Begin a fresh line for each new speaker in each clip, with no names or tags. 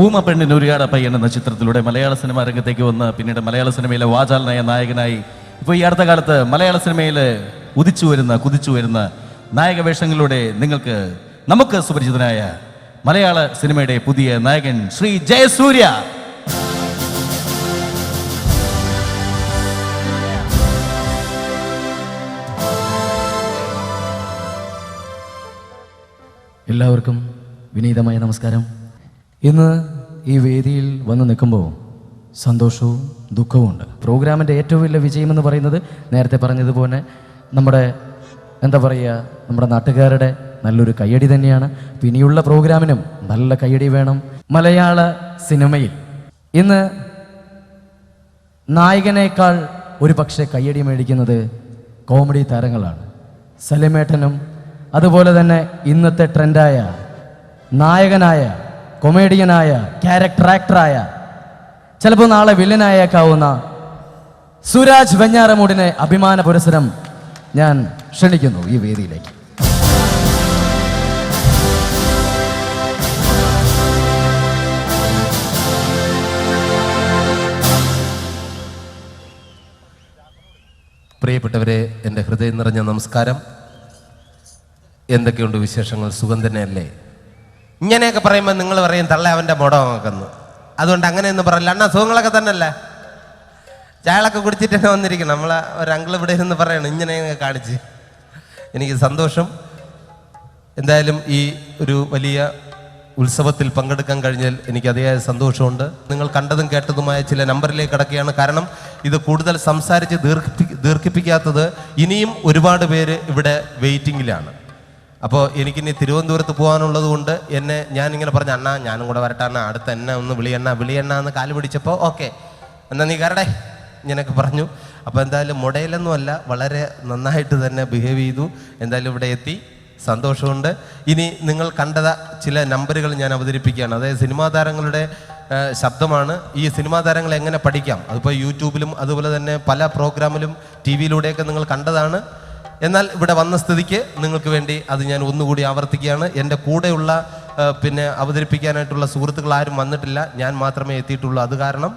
ഊമ പെണ്ണിന് ഒരുകാട പയ്യൻ എന്ന ചിത്രത്തിലൂടെ മലയാള സിനിമാ രംഗത്തേക്ക് വന്ന് പിന്നീട് മലയാള സിനിമയിലെ വാചാലനായ നായകനായി ഇപ്പോൾ ഈ അടുത്ത കാലത്ത് മലയാള സിനിമയിൽ കുതിച്ചു വരുന്ന നായക വേഷങ്ങളിലൂടെ നമുക്ക് സുപരിചിതനായ മലയാള സിനിമയുടെ പുതിയ നായകൻ ശ്രീ ജയസൂര്യ.
എല്ലാവർക്കും വിനീതമായ നമസ്കാരം. ഇന്ന് ഈ വേദിയിൽ വന്ന് നിൽക്കുമ്പോൾ സന്തോഷവും ദുഃഖവും ഉണ്ട്. പ്രോഗ്രാമിൻ്റെ ഏറ്റവും വലിയ വിജയമെന്ന് പറയുന്നത് നേരത്തെ പറഞ്ഞതുപോലെ നമ്മുടെ നമ്മുടെ നാട്ടുകാരുടെ നല്ലൊരു കയ്യടി തന്നെയാണ്. പിന്നെയുള്ള പ്രോഗ്രാമിനും നല്ല കയ്യടി വേണം. മലയാള സിനിമയിൽ ഇന്ന് നായകനേക്കാൾ ഒരു പക്ഷേ കയ്യടി മേടിക്കുന്നത് കോമഡി താരങ്ങളാണ്. സലിമേട്ടനും അതുപോലെ തന്നെ ഇന്നത്തെ ട്രെൻഡായ നായകനായ കൊമേഡിയനായ ക്യാരക്ടർ ആക്ടറായ ചിലപ്പോൾ നാളെ വില്ലനായേക്കാവുന്ന സുരാജ് വെഞ്ഞാറമൂടിനെ അഭിമാന പുരസ്സരം ഞാൻ ക്ഷണിക്കുന്നു ഈ വേദിയിലേക്ക്.
പ്രിയപ്പെട്ടവരെ, എൻ്റെ ഹൃദയം നിറഞ്ഞ നമസ്കാരം. എന്തൊക്കെയുണ്ട് വിശേഷങ്ങൾ? സുഖം തന്നെയല്ലേ? ഇങ്ങനെയൊക്കെ പറയുമ്പോൾ നിങ്ങൾ പറയും തള്ള അവൻ്റെ മുടമാക്കുന്നു. അതുകൊണ്ട് അങ്ങനെയൊന്നും പറയില്ല. അണ്ണാ സുഖങ്ങളൊക്കെ തന്നെയല്ലേ? ചായകളൊക്കെ കുടിച്ചിട്ട് തന്നെ വന്നിരിക്കണം. നമ്മളെ ഒരു അങ്കിൾ ഇവിടെ ഇരുന്ന് പറയണം ഇങ്ങനെയൊക്കെ കാണിച്ച്. എനിക്ക് സന്തോഷം. എന്തായാലും ഈ ഒരു വലിയ ഉത്സവത്തിൽ പങ്കെടുക്കാൻ കഴിഞ്ഞാൽ എനിക്ക് അതിയായ സന്തോഷമുണ്ട്. നിങ്ങൾ കണ്ടതും കേട്ടതുമായ ചില നമ്പറിലേക്ക് കിടക്കുകയാണ്. കാരണം ഇത് കൂടുതൽ സംസാരിച്ച് ദീർഘിപ്പിക്കാത്തത് ഇനിയും ഒരുപാട് പേര് ഇവിടെ വെയിറ്റിങ്ങിലാണ്. അപ്പോൾ എനിക്കിനി തിരുവനന്തപുരത്ത് പോകാനുള്ളത് കൊണ്ട് ഞാനിങ്ങനെ പറഞ്ഞ അണ്ണാ ഞാനും കൂടെ വരട്ടെ അണ്ണാ, അടുത്ത് എന്നെ ഒന്ന് വിളിയണ്ണ എന്ന് കാല് പിടിച്ചപ്പോൾ ഓക്കെ എന്നാൽ നീ കരടേ ഇങ്ങനെയൊക്കെ പറഞ്ഞു. അപ്പോൾ എന്തായാലും മുടയിലൊന്നുമല്ല, വളരെ നന്നായിട്ട് തന്നെ ബിഹേവ് ചെയ്തു. എന്തായാലും ഇവിടെ എത്തി, സന്തോഷമുണ്ട്. ഇനി നിങ്ങൾ കണ്ടത ചില നമ്പറുകൾ ഞാൻ അവതരിപ്പിക്കുകയാണ്. അതായത് സിനിമാ താരങ്ങളുടെ ശബ്ദമാണ്. ഈ സിനിമാ താരങ്ങളെ എങ്ങനെ പഠിക്കാം, അതിപ്പോൾ യൂട്യൂബിലും അതുപോലെ തന്നെ പല പ്രോഗ്രാമിലും ടി വിയിലൂടെയൊക്കെ നിങ്ങൾ കണ്ടതാണ്. എന്നാൽ ഇവിടെ വന്ന സ്ഥിതിക്ക് നിങ്ങൾക്ക് വേണ്ടി അത് ഞാൻ ഒന്നുകൂടി ആവർത്തിക്കുകയാണ്. എൻ്റെ കൂടെയുള്ള അവതരിപ്പിക്കാനായിട്ടുള്ള സുഹൃത്തുക്കൾ ആരും വന്നിട്ടില്ല, ഞാൻ മാത്രമേ എത്തിയിട്ടുള്ളൂ. അത് കാരണം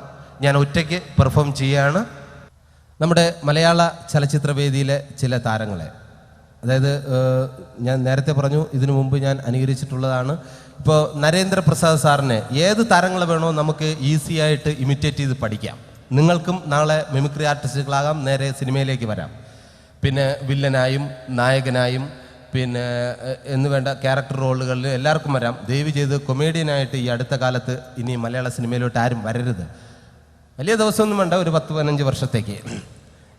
ഞാൻ ഒറ്റയ്ക്ക് പെർഫോം ചെയ്യുകയാണ്. നമ്മുടെ മലയാള ചലച്ചിത്ര വേദിയിലെ ചില താരങ്ങളെ, അതായത് ഞാൻ നേരത്തെ പറഞ്ഞു ഇതിനു മുമ്പ് ഞാൻ അനുകരിച്ചിട്ടുള്ളതാണ്. ഇപ്പോൾ നരേന്ദ്രപ്രസാദ് സാറിനെ ഏത് താരങ്ങളെ വേണോ നമുക്ക് ഈസി ആയിട്ട് ഇമിറ്റേറ്റ് ചെയ്ത് പഠിക്കാം. നിങ്ങൾക്കും നാളെ മിമിക്രി ആർട്ടിസ്റ്റുകളാകാം, നേരെ സിനിമയിലേക്ക് വരാം. പിന്നെ വില്ലനായും നായകനായും എന്ന് വേണ്ട ക്യാരക്ടർ റോളുകളിൽ എല്ലാവർക്കും വരാം. ദയവ് ചെയ്ത് കൊമേഡിയനായിട്ട് ഈ അടുത്ത കാലത്ത് ഇനി മലയാള സിനിമയിലോട്ട് ആരും വരരുത്. വലിയ ദിവസമൊന്നും വേണ്ട, ഒരു 10-15 വർഷത്തേക്ക്,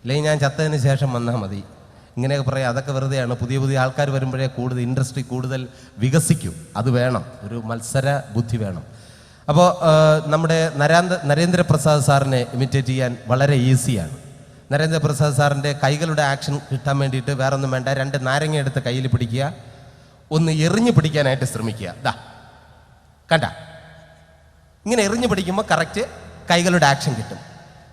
അല്ലെങ്കിൽ ഞാൻ ചത്തതിന് ശേഷം വന്നാൽ മതി. ഇങ്ങനെയൊക്കെ പറയാം, അതൊക്കെ വെറുതെയാണ്. പുതിയ ആൾക്കാർ വരുമ്പോഴേ കൂടുതൽ ഇൻഡസ്ട്രി കൂടുതൽ വികസിക്കും. അത് വേണം, ഒരു മത്സര ബുദ്ധി വേണം. അപ്പോൾ നമ്മുടെ നരേന്ദ്രപ്രസാദ് സാറിനെ ഇമിറ്റേറ്റ് ചെയ്യാൻ വളരെ ഈസിയാണ്. നരേന്ദ്രപ്രസാദ് സാറിൻ്റെ കൈകളുടെ ആക്ഷൻ കിട്ടാൻ വേണ്ടിയിട്ട് വേറെ ഒന്നും വേണ്ട, 2 നാരങ്ങ എടുത്ത് കയ്യിൽ പിടിക്കുക, ഒന്ന് എറിഞ്ഞു പിടിക്കാനായിട്ട് ശ്രമിക്കുക. കണ്ട ഇങ്ങനെ എറിഞ്ഞു പിടിക്കുമ്പോൾ കറക്റ്റ് കൈകളുടെ ആക്ഷൻ കിട്ടും.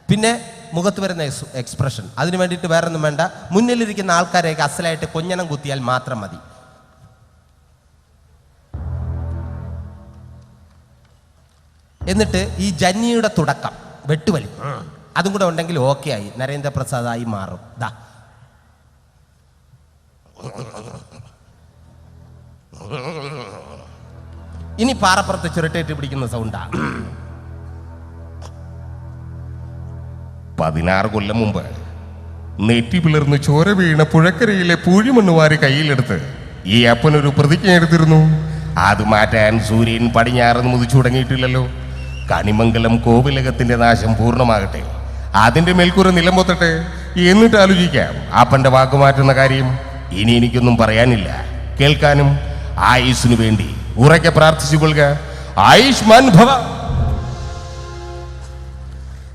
പിന്നെ മുഖത്ത് വരുന്ന എക്സ്പ്രഷൻ, അതിന് വേണ്ടിയിട്ട് വേറെ ഒന്നും വേണ്ട, മുന്നിലിരിക്കുന്ന ആൾക്കാരെയൊക്കെ അസലായിട്ട് കൊഞ്ഞണം കുത്തിയാൽ മാത്രം മതി. എന്നിട്ട് ഈ ജന്നിയുടെ തുടക്കം വെട്ടുവലി അതും കൂടെ ഉണ്ടെങ്കിൽ ഓക്കെ ആയി, നരേന്ദ്രപ്രസാദായി മാറും. ഇനി പാറപ്പുറത്ത് ചുരട്ടേറ്റ് പിടിക്കുന്ന സൗണ്ടാ.
16 കൊല്ലം മുമ്പ് നെറ്റി പിളർന്ന് ചോര വീണ പുഴക്കരയിലെ പൂഴിമണ്ണുവാരി കയ്യിലെടുത്ത് ഈ അപ്പനൊരു പ്രതിജ്ഞ എടുത്തിരുന്നു. അത് മാറ്റാൻ സൂര്യൻ പടിഞ്ഞാറന്ന് മുതിച്ചു തുടങ്ങിയിട്ടില്ലല്ലോ. കണിമംഗലം കോവിലകത്തിന്റെ നാശം പൂർണ്ണമാകട്ടെ, അതിന്റെ മേൽക്കൂര നിലംപൊത്തട്ടെ, എന്നിട്ട് ആലോചിക്കാം അപ്പന്റെ വാക്കുമാറ്റുന്ന കാര്യം. ഇനി എനിക്കൊന്നും പറയാനില്ല, കേൾക്കാനും ആയുസ്സിനു വേണ്ടി ഉറക്കെ പ്രാർത്ഥിച്ചു കൊള്ളുക. ആയുഷ്മാൻ ഭവ.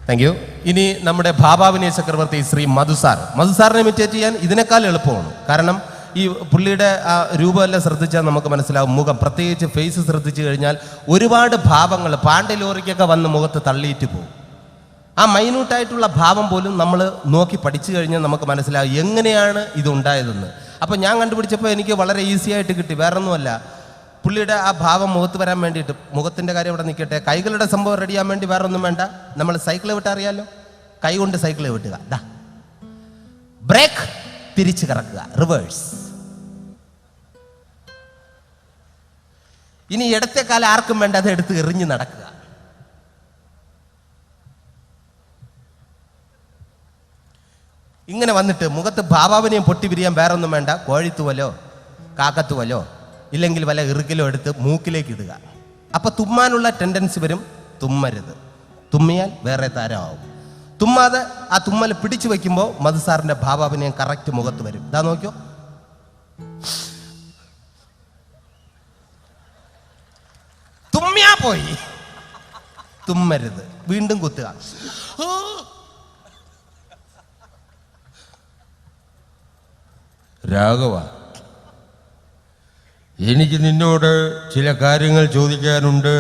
Thank you. ഇനി നമ്മുടെ ഭാഭാവിനയ ചക്രവർത്തി ശ്രീ മധുസാറിനെ ഇമിറ്റേറ്റ് ചെയ്യാൻ ഇതിനേക്കാൾ എളുപ്പമാണ്. കാരണം ഈ പുള്ളിയുടെ ആ രൂപമെല്ലാം ശ്രദ്ധിച്ചാൽ നമുക്ക് മനസ്സിലാവും. മുഖം, പ്രത്യേകിച്ച് ഫേസ് ശ്രദ്ധിച്ചു കഴിഞ്ഞാൽ ഒരുപാട് ഭാവങ്ങൾ പാണ്ഡ്യലോറിക്കൊക്കെ വന്ന് മുഖത്ത് തള്ളിയിട്ട് പോകും. ആ മൈന്യൂട്ടായിട്ടുള്ള ഭാവം പോലും നമ്മൾ നോക്കി പഠിച്ചു കഴിഞ്ഞാൽ നമുക്ക് മനസ്സിലാവും എങ്ങനെയാണ് ഇതുണ്ടായതെന്ന്. അപ്പോൾ ഞാൻ കണ്ടുപിടിച്ചപ്പോൾ എനിക്ക് വളരെ ഈസി ആയിട്ട് കിട്ടി. വേറൊന്നുമല്ല, പുള്ളിയുടെ ആ ഭാവം മുഖത്ത് വരാൻ വേണ്ടിയിട്ട്, മുഖത്തിൻ്റെ കാര്യം ഇവിടെ നിൽക്കട്ടെ, കൈകളുടെ സംഭവം റെഡിയാൻ വേണ്ടി വേറെ ഒന്നും വേണ്ട. നമ്മൾ സൈക്കിൾ വിട്ടാൽ അറിയാലോ, കൈ കൊണ്ട് സൈക്കിൾ വിട്ടുക, ദാ ബ്രേക്ക്, തിരിച്ച് കറക്കുക, റിവേഴ്സ്. ഇനി ഇടത്തെ കാലം ആർക്കും വേണ്ട, അത് എടുത്ത് എറിഞ്ഞ് നടക്കുക. ഇങ്ങനെ വന്നിട്ട് മുഖത്ത് ഭാവാവിനെയും പൊട്ടി പിരിയാൻ വേറെ ഒന്നും വേണ്ട, കോഴിത്തുവലോ കാക്കത്തുവലോ ഇല്ലെങ്കിൽ വല്ല ഇറുക്കിലോ എടുത്ത് മൂക്കിലേക്ക് ഇടുക. അപ്പൊ തുമ്മാനുള്ള ടെൻഡൻസി വരും, തുമ്മരുത്. തുമ്മിയാൽ വേറെ താരമാവും. തുമ്മാതെ ആ തുമ്മൽ പിടിച്ചു വെക്കുമ്പോൾ മധുസാറിന്റെ ഭാവാഭിനയം കറക്റ്റ് മുഖത്ത് വരും. ഇതാ നോക്കിയോ, തുമ്മിയാ പോയി, തുമ്മരുത്, വീണ്ടും കുത്തുക.
രാഘവ, എനിക്ക് നിന്നോട് ചില കാര്യങ്ങൾ ചോദിക്കാനുണ്ട്.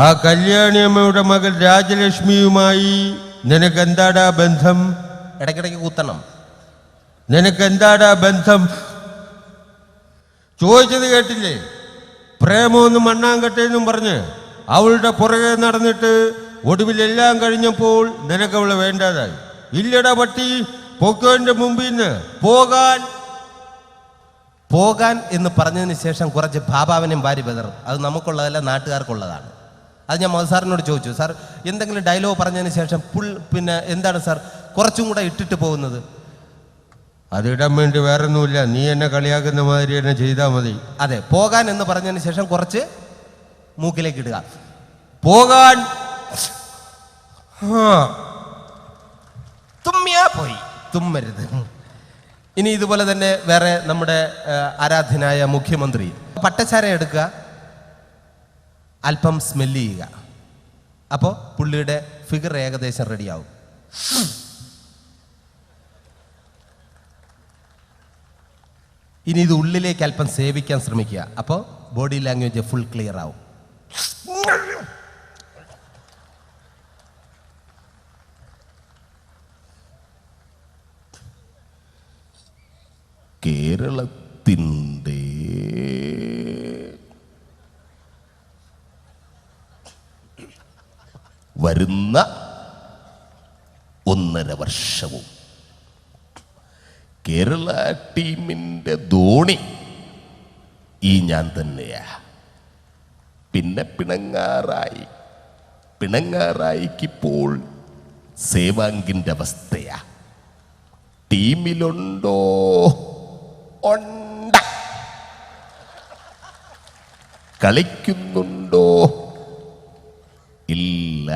ആ കല്യാണിയമ്മയുടെ മകൾ രാജലക്ഷ്മിയുമായി നിനക്ക് എന്താടാ ബന്ധം?
ഇടയ്ക്കിടയ്ക്ക് കുത്തണം.
നിനക്ക് എന്താടാ ബന്ധം? ചോദിച്ചത് കേട്ടില്ലേ? പ്രേമമൊന്നും മണ്ണാങ്കട്ടെന്നും പറഞ്ഞ് അവളുടെ പുറകെ നടന്നിട്ട് ഒടുവിൽ എല്ലാം കഴിഞ്ഞപ്പോൾ നിനക്ക് അവളെ വേണ്ടാതായി. ഇല്ലടാ പട്ടി, പൊക്കോന്റെ മുമ്പിൽ നിന്ന് പോകാൻ.
പോകാൻ എന്ന് പറഞ്ഞതിന് ശേഷം കുറച്ച് ഭാഭാവനെയും വാരി ബദറും. അത് നമുക്കുള്ളതല്ല, നാട്ടുകാർക്കുള്ളതാണ്. അത് ഞാൻ മധുസാറിനോട് ചോദിച്ചു, സാർ എന്തെങ്കിലും ഡയലോഗ് പറഞ്ഞതിന് ശേഷം പിന്നെ എന്താണ് സാർ കുറച്ചും കൂടെ ഇട്ടിട്ട് പോകുന്നത്?
അതിടാൻ വേണ്ടി വേറെ ഒന്നുമില്ല, നീ എന്നെ കളിയാക്കുന്ന മാതിരി എന്നെ ചെയ്താൽ മതി.
അതെ, പോകാൻ എന്ന് പറഞ്ഞതിന് ശേഷം കുറച്ച് മൂക്കിലേക്ക് ഇടുക.
പോകാൻ.
തുമ്മിയാ പോയി, തുമ്മരുത്. ഇനി ഇതുപോലെ തന്നെ വേറെ നമ്മുടെ ആരാധ്യനായ മുഖ്യമന്ത്രി പട്ടച്ചാര എടുക്കുക, അല്പം സ്മെല്ല് ചെയ്യുക. അപ്പോൾ പുള്ളിയുടെ ഫിഗർ ഏകദേശം റെഡിയാവും. ഇനി ഇത് ഉള്ളിലേക്ക് അല്പം സേവിക്കാൻ ശ്രമിക്കുക. അപ്പോൾ ബോഡി ലാംഗ്വേജ് ഫുൾ ക്ലിയർ ആവും.
കേരളത്തിൻ്റെ വരുന്ന 1.5 വർഷവും കേരള ടീമിൻ്റെ ധോണി ഈ ഞാൻ തന്നെയാ. പിന്നെ പിണങ്ങാറായിക്കിപ്പോൾ സേവാങ്കിൻ്റെ അവസ്ഥയാ. ടീമിലുണ്ടോ? ഉണ്ട്. കളിക്കുന്നുണ്ടോ? ഇല്ല.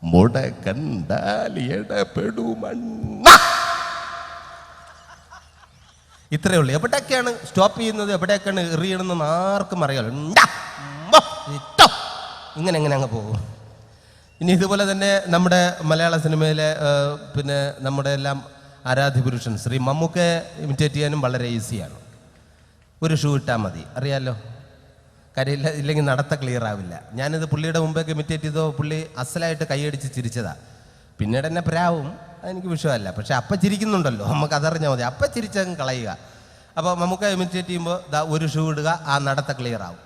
മുട കണ്ടാൽ ഇടപെടുമണ്ണ.
ഇത്രയേ ഉള്ളൂ. എവിടെയൊക്കെയാണ് സ്റ്റോപ്പ് ചെയ്യുന്നത്, എവിടെയൊക്കെയാണ് എറിയണമെന്ന് ആർക്കും അറിയാലോ. ഇങ്ങനെ അങ്ങ് പോകും. ഇനി ഇതുപോലെ തന്നെ നമ്മുടെ മലയാള സിനിമയിലെ പിന്നെ നമ്മുടെ എല്ലാം ആരാധ്യപുരുഷൻ ശ്രീ മമ്മൂക്കയെ ഇമിറ്റേറ്റ് ചെയ്യാനും വളരെ ഈസിയാണ്. ഒരു ഷൂ ഇട്ടാൽ മതി, അറിയാലോ. കാര്യമില്ല, ഇല്ലെങ്കിൽ നടത്ത ക്ലിയർ ആവില്ല. ഞാനിത് പുള്ളിയുടെ മുമ്പൊക്കെ ഇമിറ്റേറ്റ് ചെയ്തോ പുള്ളി അസലായിട്ട് കൈയടിച്ച് ചിരിച്ചതാ. പിന്നീട് എന്നെ പ്രാവും, അതെനിക്ക് വിഷയമല്ല. പക്ഷെ അപ്പം ചിരിക്കുന്നുണ്ടല്ലോ, നമുക്ക് അതറിഞ്ഞാൽ മതി. അപ്പം ചിരിച്ചങ്ങ് കളയുക. അപ്പോൾ നമുക്ക് ഇമിറ്റേറ്റ് ചെയ്യുമ്പോൾ ഒരു ഷൂ ഇടുക, ആ നടത്ത ക്ലിയർ ആവും.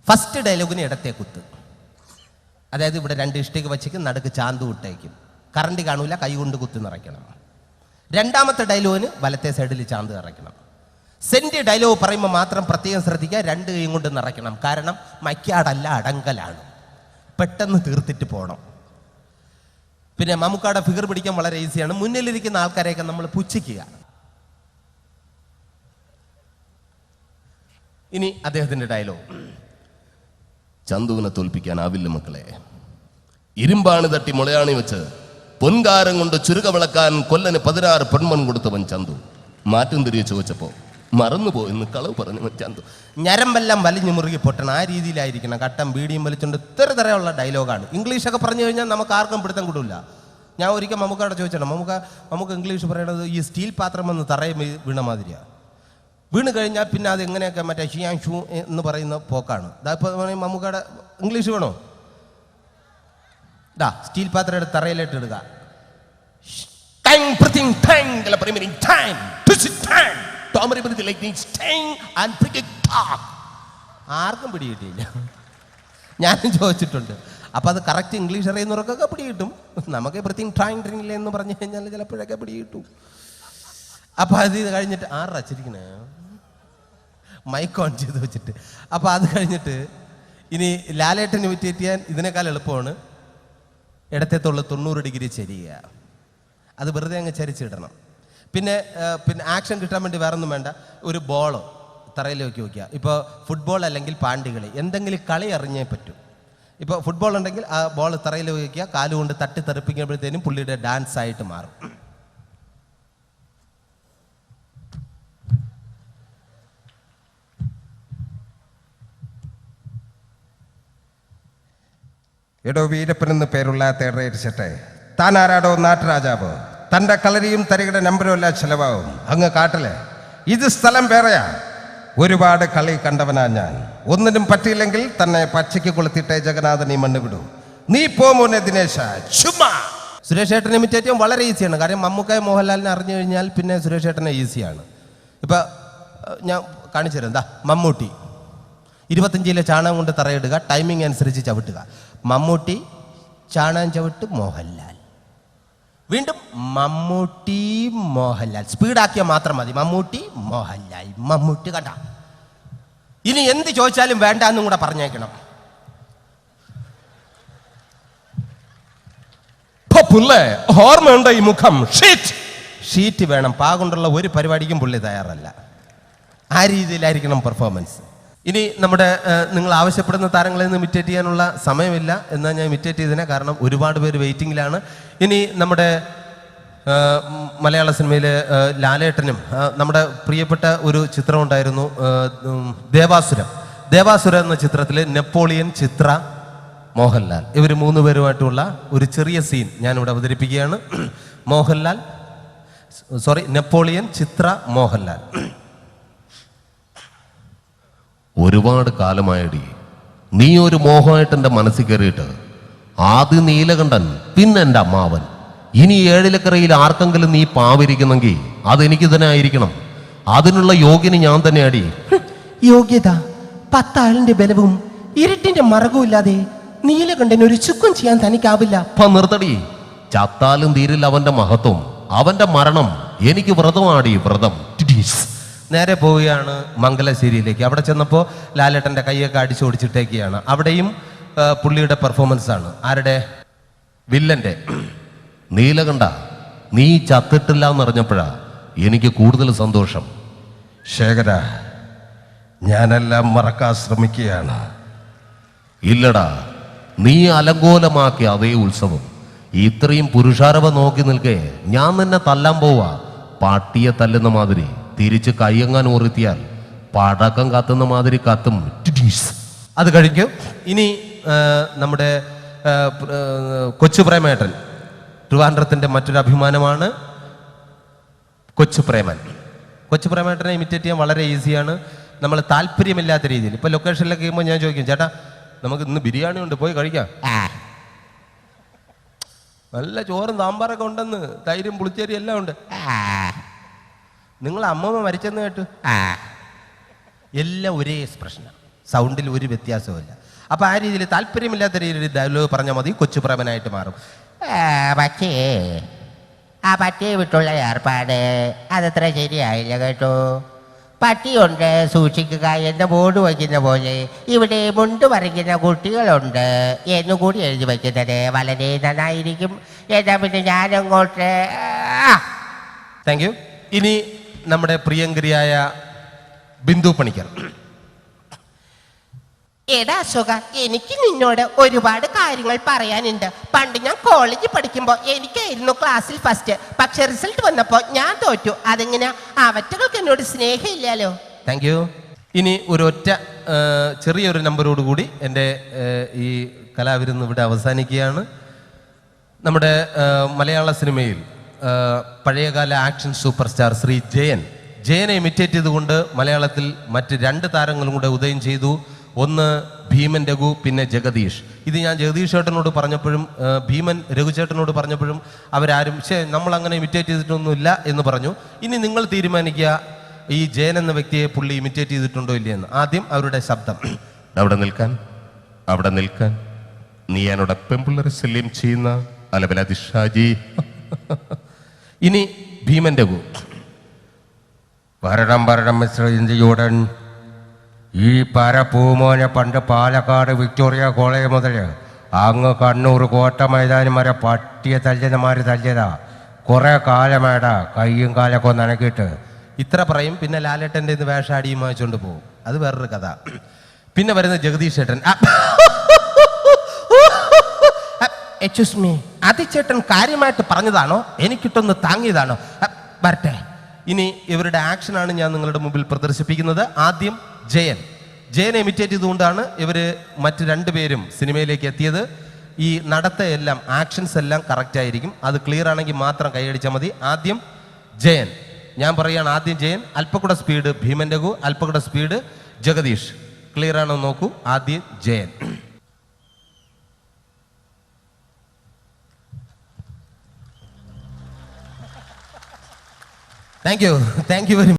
ഫസ്റ്റ് ഡയലോഗിന് ഇടത്തെ കുത്ത്, അതായത് ഇവിടെ 2 ഇഷ്ടിക വച്ചേക്കും, നടുക്ക് ചാന്ത് വിട്ടേക്കും. കറണ്ട് കാണൂല, കൈ കൊണ്ട് കുത്തി നിറയ്ക്കണം. രണ്ടാമത്തെ ഡയലോഗിന് വലത്തെ സൈഡിൽ ചാന്ത് നിറയ്ക്കണം. സെന്റ് ഡയലോഗ് പറയുമ്പോൾ മാത്രം പ്രത്യേകം ശ്രദ്ധിക്കുക, 2 കൈയും കൊണ്ട് നിറയ്ക്കണം. കാരണം മയ്ക്കാടല്ല, അടങ്കലാണ്, പെട്ടെന്ന് തീർത്തിട്ട് പോകണം. പിന്നെ മമ്മൂക്കാടെ ഫിഗർ പിടിക്കാൻ വളരെ ഈസിയാണ്. മുന്നിലിരിക്കുന്ന ആൾക്കാരെയൊക്കെ നമ്മൾ പുച്ഛിക്കുക. ഇനി അദ്ദേഹത്തിന്റെ ഡയലോഗ്.
ചന്തുവിനെ തോൽപ്പിക്കാനാവില്ല മക്കളെ. ഇരുമ്പാണ് തട്ടി മുളയാണി വെച്ച് പൊൻകാരം കൊണ്ട് ചുരുക വിളക്കാൻ കൊല്ലന് 16 പെൺമൺ കൊടുത്തവൻ ചന്തു. മാറ്റം തിരികെ ചോദിച്ചപ്പോ മറന്നുപോയെന്ന് കളവ് പറഞ്ഞു ചന്തു.
ഞരമ്പെല്ലാം വലിഞ്ഞു മുറുകി പൊട്ടണം, ആ രീതിയിലായിരിക്കണം. കട്ടം ബീഡിയും വലിച്ചുകൊണ്ട് ഇത്തരത്തിലുള്ള ഡയലോഗാണ്. ഇംഗ്ലീഷൊക്കെ പറഞ്ഞു കഴിഞ്ഞാൽ നമുക്ക് ആർക്കും പിടുത്തം കിടില്ല. ഞാൻ ഒരിക്കൽ മമ്മൂക്കയോട് ചോദിച്ചിട്ടുണ്ട്, നമുക്ക് ഇംഗ്ലീഷ് പറയണത് ഈ സ്റ്റീൽ പാത്രം എന്ന് തറയും വീണ മാതിരിയാണ്. വീണ് കഴിഞ്ഞാൽ പിന്നെ അത് എങ്ങനെയൊക്കെ മറ്റേ ഷിയാൻ ഷൂ എന്ന് പറയുന്ന പോക്കാണ്. ഇപ്പോൾ മമ്മൂക്കയുടെ ഇംഗ്ലീഷ് വേണോ? സ്റ്റീൽ പാത്രം എടുത്ത് തറയിലിട്ട് ഇടുക. Tommy with the lightning sting and pretty talk. ആർക്കും പിടി കിട്ടിയില്ല. ഞാനും ചോദിച്ചിട്ടുണ്ട്. അപ്പോൾ അത് കറക്റ്റ് ഇംഗ്ലീഷ് അറിയുന്നവർക്കൊക്കെ പിടി കിട്ടും. നമുക്ക് എവറിത്തിങ് ട്രൈങ് ഡ്രിങ്കില്ല എന്ന് പറഞ്ഞു കഴിഞ്ഞാൽ ചിലപ്പോഴൊക്കെ പിടി കിട്ടും. അപ്പോൾ അത് കഴിഞ്ഞിട്ട് ആറച്ചിരിക്കണേ മൈക്ക് ഓൺ ചെയ്ത് വെച്ചിട്ട്. അപ്പോൾ അത് കഴിഞ്ഞിട്ട് ഇനി ലാലേട്ടൻ ഇമിറ്റേറ്റ് ചെയ്യാൻ ഇതിനേക്കാൾ എളുപ്പമാണ് ഇടത്തേത്തുള്ള 90 ഡിഗ്രി ചരിയുക. അത് വെറുതെ അങ്ങ് ചരിച്ചിടണം. പിന്നെ ആക്ഷൻ കിട്ടാൻ വേണ്ടി വേറെ ഒന്നും വേണ്ട. ഒരു ബോളോ തറയിലേക്ക് വയ്ക്കുക. ഇപ്പോൾ ഫുട്ബോൾ അല്ലെങ്കിൽ പാണ്ടികളി എന്തെങ്കിലും കളി അറിഞ്ഞേ പറ്റൂ. ഇപ്പോൾ ഫുട്ബോൾ ഉണ്ടെങ്കിൽ ആ ബോൾ തറയിൽ വയ്ക്കുക, കാലുകൊണ്ട് തട്ടി തെറിപ്പിക്കുമ്പോഴത്തേനും പുള്ളിയുടെ ഡാൻസ് ആയിട്ട് മാറും.
എടോ വീരപ്പൻ എന്ന് പേരുള്ള തേടേരിച്ചട്ടെ, താൻ ആരാടോ നാട്ടുരാജാവ്? തൻ്റെ കളരിയും തരികയുടെ നമ്പരും എല്ലാം ചെലവാകും അങ്ങ് കാട്ടിലെ. ഇത് സ്ഥലം വേറെയാ. ഒരുപാട് കളി കണ്ടവനാ ഞാൻ. ഒന്നിനും പറ്റിയില്ലെങ്കിൽ തന്നെ പച്ചയ്ക്ക് കൊളുത്തിട്ടേ ജഗന്നാഥൻ ഈ മണ്ണ് വിടൂ. നീ പോമോനെ ദിനേശ ചുമ്മാ.
സുരേഷ് ഏട്ടനെ ഇമിറ്റേറ്റ് ചെയ്യാൻ വളരെ ഈസിയാണ്. കാര്യം മമ്മൂക്കായ മോഹൻലാലിനെ അറിഞ്ഞു കഴിഞ്ഞാൽ പിന്നെ സുരേഷ് ഏട്ടനെ ഈസിയാണ്. ഇപ്പം ഞാൻ കാണിച്ചു തരാം. എന്താ മമ്മൂട്ടി 25 കിലോ ചാണകം കൊണ്ട് തറയിടുക, ടൈമിംഗ് അനുസരിച്ച് ചവിട്ടുക. മമ്മൂട്ടി ചാണകം ചവിട്ട് മോഹൻലാൽ, വീണ്ടും മമ്മൂട്ടി മോഹൻലാൽ. സ്പീഡാക്കിയാൽ മാത്രം മതി. മമ്മൂട്ടി മോഹൻലാൽ, മമ്മൂട്ടി. കണ്ട, ഇനി എന്ത് ചോദിച്ചാലും വേണ്ട എന്നും കൂടെ പറഞ്ഞേക്കണം.
ഓർമ്മയുണ്ടോ ഈ മുഖം?
ഷീറ്റ് വേണം. പാകൊണ്ടുള്ള ഒരു പരിപാടിക്കും പുള്ളി തയ്യാറല്ല. ആ രീതിയിലായിരിക്കണം പെർഫോമൻസ്. ഇനി നമ്മുടെ നിങ്ങൾ ആവശ്യപ്പെടുന്ന താരങ്ങളെ നിന്ന് ഇമിറ്റേറ്റ് ചെയ്യാനുള്ള സമയമില്ല. എന്നാൽ ഞാൻ ഇമിറ്റേറ്റ് ചെയ്തതിനെ, കാരണം ഒരുപാട് പേര് വെയിറ്റിങ്ങിലാണ്. ഇനി നമ്മുടെ മലയാള സിനിമയിലെ ലാലേട്ടനും നമ്മുടെ പ്രിയപ്പെട്ട ഒരു ചിത്രം ഉണ്ടായിരുന്നു, ദേവാസുരം. ദേവാസുരം എന്ന ചിത്രത്തിൽ നെപ്പോളിയൻ, ചിത്ര, മോഹൻലാൽ, ഇവർ 3 പേരുമായിട്ടുള്ള ഒരു ചെറിയ സീൻ ഞാനിവിടെ അവതരിപ്പിക്കുകയാണ്. നെപ്പോളിയൻ, ചിത്ര, മോഹൻലാൽ.
ഒരുപാട് കാലമായടി നീ ഒരു മോഹമായിട്ട് എൻ്റെ മനസ്സിൽ കയറിയിട്ട്. ആദ്യം നീലകണ്ഠൻ, പിന്നെ എൻ്റെ അമ്മാവൻ. ഇനി 7 ഇലക്കരയിൽ ആർക്കെങ്കിലും നീ പാവിരിക്കുന്നെങ്കിൽ അതെനിക്ക് തന്നെ ആയിരിക്കണം. അതിനുള്ള യോഗ്യന് ഞാൻ തന്നെ അടി.
യോഗ്യത 10 ആളിന്റെ ബലവും ഇരുട്ടിന്റെ മറകവും ഇല്ലാതെ നീലകണ്ഠൻ ഒരു ചുക്കും ചെയ്യാൻ തനിക്കാവില്ല.
നിർത്തടി. ചത്താലും തീരില്ല അവന്റെ മഹത്വം. അവന്റെ മരണം എനിക്ക് വ്രതമാടി, വ്രതം.
നേരെ പോവുകയാണ് മംഗലശ്ശേരിയിലേക്ക്. അവിടെ ചെന്നപ്പോൾ ലാലേട്ടൻ്റെ കൈയൊക്കെ അടിച്ചോടിച്ചിട്ടേക്കുകയാണ്. അവിടെയും പുള്ളിയുടെ പെർഫോമൻസ് ആണ്. ആരുടെ? വില്ലന്റെ.
നീലകണ്ഠ, നീ ചത്തിട്ടില്ല എന്നറിഞ്ഞപ്പോഴാ എനിക്ക് കൂടുതൽ സന്തോഷം. ശേഖര, ഞാനെല്ലാം മറക്കാൻ ശ്രമിക്കുകയാണ്. ഇല്ലടാ, നീ അലങ്കോലമാക്കിയ അതേ ഉത്സവം ഇത്രയും പുരുഷാരവ നോക്കി നിൽക്കേ ഞാൻ നിന്നെ തല്ലാൻ പോവാ. പട്ടിയെ തല്ലുന്ന മാതിരി തിരിച്ച് കയ്യങ്ങാൻ ഓർത്തിയാൽ പടക്കം കത്തുന്ന മാതിരി കത്തും.
അത് കഴിഞ്ഞു. ഇനി നമ്മുടെ കൊച്ചു പ്രേമേട്ടൻ, ട്രിവാൻഡ്രത്തിൻ്റെ മറ്റൊരു അഭിമാനമാണ് കൊച്ചു പ്രേമൻ. കൊച്ചു പ്രേമേട്ടനെ ഇമിറ്റേറ്റ് ചെയ്യാൻ വളരെ ഈസിയാണ്. നമ്മൾ താല്പര്യമില്ലാത്ത രീതിയിൽ ഇപ്പോൾ ലൊക്കേഷനിലൊക്കെ കഴിയുമ്പോൾ ഞാൻ ചോദിക്കും, ചേട്ടാ നമുക്ക് ഇന്ന് ബിരിയാണി ഉണ്ട്, പോയി കഴിക്കാം. നല്ല ചോറും സാമ്പാറൊക്കെ ഉണ്ടെന്ന്, തൈരും പുളിച്ചേരി എല്ലാം ഉണ്ട്. നിങ്ങൾ അമ്മമ്മ മരിച്ചെന്ന് കേട്ടു. എല്ലാം ഒരേ എക്സ്പ്രഷനാണ്, സൗണ്ടിൽ ഒരു വ്യത്യാസവുമില്ല. അപ്പം ആ രീതിയിൽ താല്പര്യമില്ലാത്ത രീതിയിൽ ഡയലോഗ് പറഞ്ഞാൽ മതി, കൊച്ചു പ്രേമനായിട്ട് മാറും.
പക്ഷേ ആ പട്ടിയെ വിട്ടുള്ള ഏർപ്പാട് അതത്ര ശരിയായില്ല കേട്ടോ. പട്ടിയുണ്ട് സൂക്ഷിക്കുക എന്ന ബോർഡ് വയ്ക്കുന്ന പോലെ ഇവിടെ മുണ്ട് പറിക്കുന്ന കുട്ടികളുണ്ട് എന്നുകൂടി എഴുതി വയ്ക്കുന്നത് വളരെ നന്നായിരിക്കും. എന്നാ പിന്നെ ഞാനങ്ങോട്ട്.
Thank you. ഇനി നമ്മുടെ പ്രിയങ്കരിയായ ബിന്ദു പണിക്കർ.
എടാ അശോക, എനിക്ക് നിന്നോട് ഒരുപാട് കാര്യങ്ങൾ പറയാനുണ്ട്. പണ്ട് ഞാൻ കോളേജിൽ പഠിക്കുമ്പോൾ എനിക്കായിരുന്നു ക്ലാസ്സിൽ ഫസ്റ്റ്. പക്ഷെ റിസൾട്ട് വന്നപ്പോൾ ഞാൻ തോറ്റു. അതെങ്ങനെ? അവറ്റകൾക്ക് എന്നോട് സ്നേഹമില്ലല്ലോ.
Thank you. ഇനി ഒരൊറ്റ ചെറിയൊരു നമ്പറോട് കൂടി എൻ്റെ ഈ കലാവിരുന്ന് ഇവിടെ അവസാനിക്കുകയാണ്. നമ്മുടെ മലയാള സിനിമയിൽ പഴയകാല ആക്ഷൻ സൂപ്പർ സ്റ്റാർ ശ്രീ ജയനെ ഇമിറ്റേറ്റ് ചെയ്തുകൊണ്ട് മലയാളത്തിൽ മറ്റ് 2 താരങ്ങളും കൂടെ ഉദയം ചെയ്തു. ഒന്ന് ഭീമൻ രഘു, പിന്നെ ജഗദീഷ്. ഇത് ഞാൻ ജഗദീഷ് ചേട്ടനോട് പറഞ്ഞപ്പോഴും ഭീമൻ രഘു ചേട്ടനോട് പറഞ്ഞപ്പോഴും അവരാരും നമ്മളങ്ങനെ ഇമിറ്റേറ്റ് ചെയ്തിട്ടൊന്നുമില്ല എന്ന് പറഞ്ഞു. ഇനി നിങ്ങൾ തീരുമാനിക്കുക, ഈ ജയൻ എന്ന വ്യക്തിയെ പുള്ളി ഇമിറ്റേറ്റ് ചെയ്തിട്ടുണ്ടോ ഇല്ലയെന്ന്. ആദ്യം അവരുടെ ശബ്ദം.
അവിടെ നിൽക്കാൻ, അവിടെ നിൽക്കാൻ. നീ എന്നോട് പെമ്പിള്ളേരെ ശല്യം ചെയ്യുന്ന അലബലാദി ഷാജി.
ഇനി ഭീമന്റെ ഗു.
ഭരണം മിസ്റ്റർ ഇന്ത്യയോടൻ. ഈ പരപ്പൂമോനെ പണ്ട് പാലക്കാട് വിക്ടോറിയ കോളേജ് മുതൽ അങ്ങ് കണ്ണൂർ കോട്ട മൈതാനം വരെ പട്ടിയെ തല്ലിയമാര് തല്ലിയതാ. കുറെ കാലമായിടാ കയ്യും കാലൊക്കെ ഒന്ന് അനക്കിയിട്ട്.
ഇത്ര പറയും, പിന്നെ ലാലേട്ടൻ്റെ ഇന്ന് വേഷാടിയും വാങ്ങിച്ചുകൊണ്ട് പോകും. അത് വേറൊരു കഥ. പിന്നെ വരുന്ന ജഗദീഷ് ചേട്ടൻ. എക്സ്ക്യൂസ് മീ, ചേട്ടൻ കാര്യമായിട്ട് പറഞ്ഞതാണോ എനിക്കിട്ടൊന്ന് താങ്ങിയതാണോ? വരട്ടെ. ഇനി ഇവരുടെ ആക്ഷനാണ് ഞാൻ നിങ്ങളുടെ മുമ്പിൽ പ്രദർശിപ്പിക്കുന്നത്. ആദ്യം ജയനെ ഇമിറ്റേറ്റ് ചെയ്തുകൊണ്ടാണ് ഇവർ മറ്റ് രണ്ടുപേരും സിനിമയിലേക്ക് എത്തിയത്. ഈ നടത്തയെല്ലാം ആക്ഷൻസ് എല്ലാം കറക്റ്റ് ആയിരിക്കും. അത് ക്ലിയർ ആണെങ്കിൽ മാത്രം കൈയടിച്ചാൽ മതി. ആദ്യം ജയൻ, ഞാൻ പറയുകയാണ്. ആദ്യം ജയൻ, അല്പക്കൂടെ സ്പീഡ് ഭീമൻ രഘു, അല്പക്കൂടെ സ്പീഡ് ജഗദീഷ്. ക്ലിയർ ആണോ നോക്കൂ. ആദ്യം Jayan. Thank you very much.